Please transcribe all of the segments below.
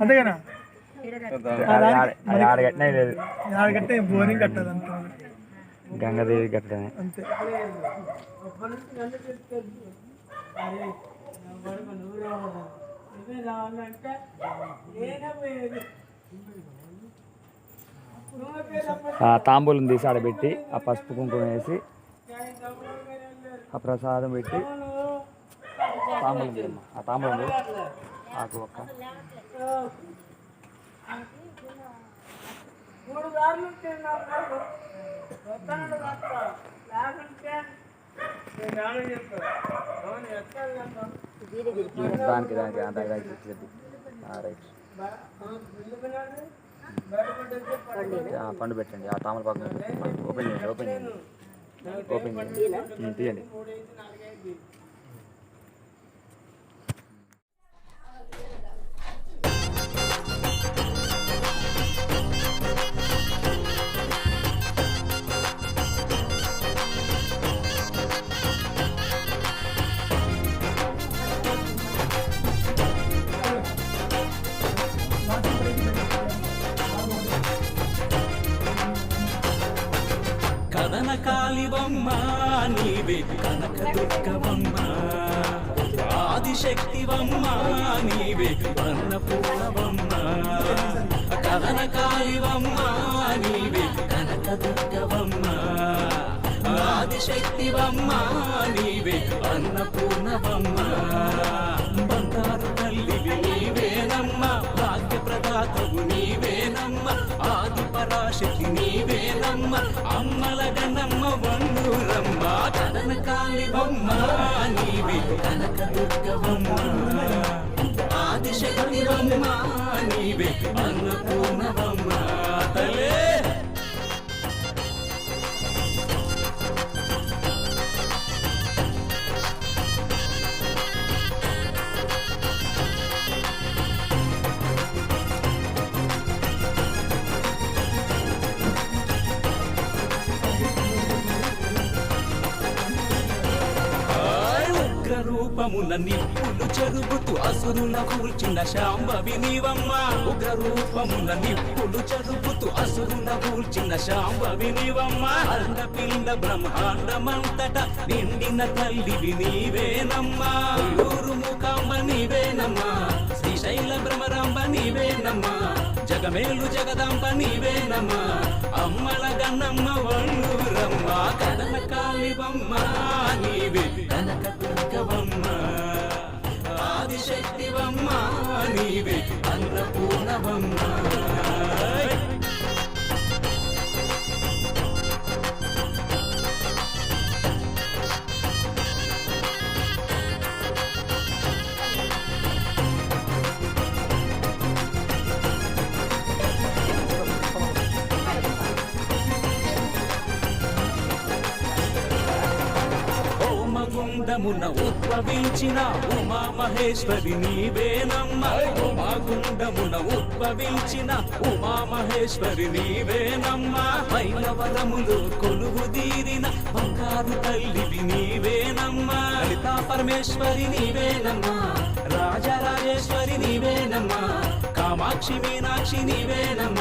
అంతేగానా ఆడగట్టే boring కట్టాలి అంత గంగాదేవి కట్టడమే అంతే. తాంబూలం తీసి ఆడబెట్టి ఆ పసుపు కుంకుమ వేసి ఆ ప్రసాదం పెట్టి తాంబూలం తీయమ్మ ఆ తాంబూలం ఆకు ఒక్క దానికి రైట్ పండు పెట్టండి ఆ తామర పాకు ఓపెన్ చేయండి ఓపెన్ చేయండి ఓపెన్ చేయండి తీయండి. కదన కాళివమ్మ నీవే కనక దుర్గవమ్మ ఆదిశక్తివమ్మ నీవే అన్నపూర్ణవమ్మ కదన కాళివమ్మ నీవే కనక దుర్గవమ్మ ఆదిశక్తివమ్మ నీవే అన్నపూర్ణవమ్మ బంగారు తల్లివి నీవేనమ్మ భాగ్యప్రదాతవు నీవేనమ్మ ఆది పరాశక్తి నీవేనమ్మ అమ్మల గణమ్మ వండూరమ్మ కదన కాళివమ్మ నీవే కనక దుర్గవమ్మ ఆదిశక్తివమ్మ నీవే అన్నపూర్ణవమ్మ తలే రూపమున నిప్పులు చెరుగుతూ అసురుల కూల్చిన శాంభవి నీవమ్మ ఉగ్ర రూపమున నిప్పులు చెరుగుతూ అసురుల కూల్చిన శాంభవి నీవమ్మ అండపిండ బ్రహ్మాండమంతట నిండిన తల్లివి నీవేనమ్మా ఊరు ముఖాంబ నీవేనమ్మా శ్రీశైల భ్రమరాంబ నీవేనమ్మా జగమేలు జగదాంబ నీవేనమ్మా అమ్మల గన్నమ్మ వల్లూరమ్మ కదన కాళివమ్మ నీవే కనక దుర్గవమ్మ ఆదిశక్తివమ్మ నీవే అన్నపూర్ణవమ్మ గుండమున ఉద్భవించిన ఉమా మహేశ్వరి నీవేనమ్మ ఉమా గుండమున ఉద్భవించిన ఉమా మహేశ్వరి నీవేనమ్మ వైనవరములు కొలువు తీరిన బంగారు తల్లివి నీవేనమ్మ లలితా పరమేశ్వరి నీవేనమ్మ రాజరాజేశ్వరి నీవేనమ్మ కామాక్షి మీనాక్షి నీవేనమ్మ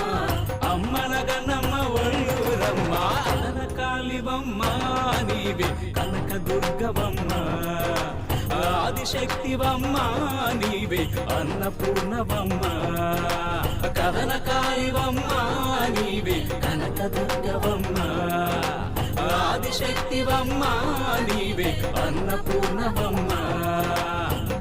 అమ్మల గన్నమ్మ వల్లూరమ్మ కదన కాళివమ్మ నీవే కనక దుర్గవమ్మ ఆదిశక్తివమ్మ నీవే అన్నపూర్ణవమ్మ కదన కాళివమ్మ నీవే కనక దుర్గవమ్మ ఆదిశక్తివమ్మ నీవే అన్నపూర్ణవమ్మ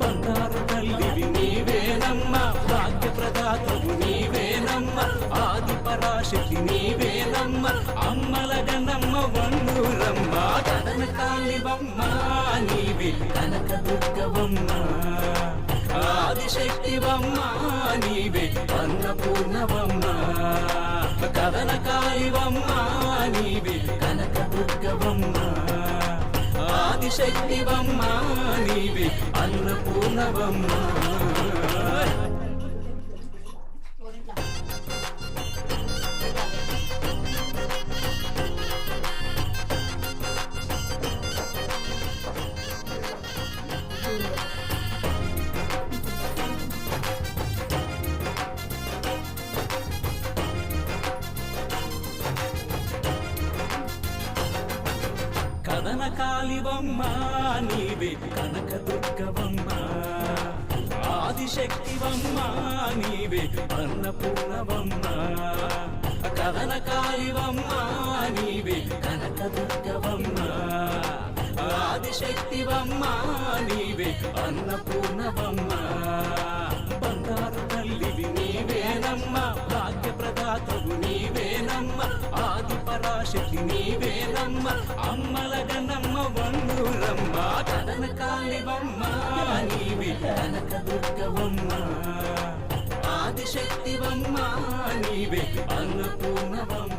బంగారు తల్లివి నీవేనమ్మ భాగ్యప్రదాతవు నీవేనమ్మ ఆది పరాశక్తి నీవేనమ్మ అమ్మల గణమ్మ వల్లూరమ్మ కదన కాళివమ్మ నీవే కనక దుర్గవమ్మ ఆదిశక్తివమ్మ నీవే అన్నపూర్ణవమ్మ కదన కాళివమ్మ నీవే కనక దుర్గవమ్మ ఆదిశక్తివమ్మ నీవే అన్నపూర్ణవమ్మ కథన కాలివమ్మ నీవే కనకదుర్గవమ్మ ఆదిశక్తివమ్మ నీవే అన్నపూర్ణవమ్మ కథన కాలివమ్మ నీవే కనకదుర్గవమ్మ ఆదిశక్తివమ్మ నీవే అన్నపూర్ణవమ్మ బంగారు తల్లివి నీవేనమ్మ భాగ్య ప్రదాతవు నీవేనమ్మ ఆది పరాశక్తి నీవేనమ్మ అమ్మలగనమ్మ వన్నూరమ్మ కథన కాలివమ్మ నీవే కనకదుర్గవమ్మ ఆదిశక్తివమ్మ నీవే అన్నపూర్ణవమ్మ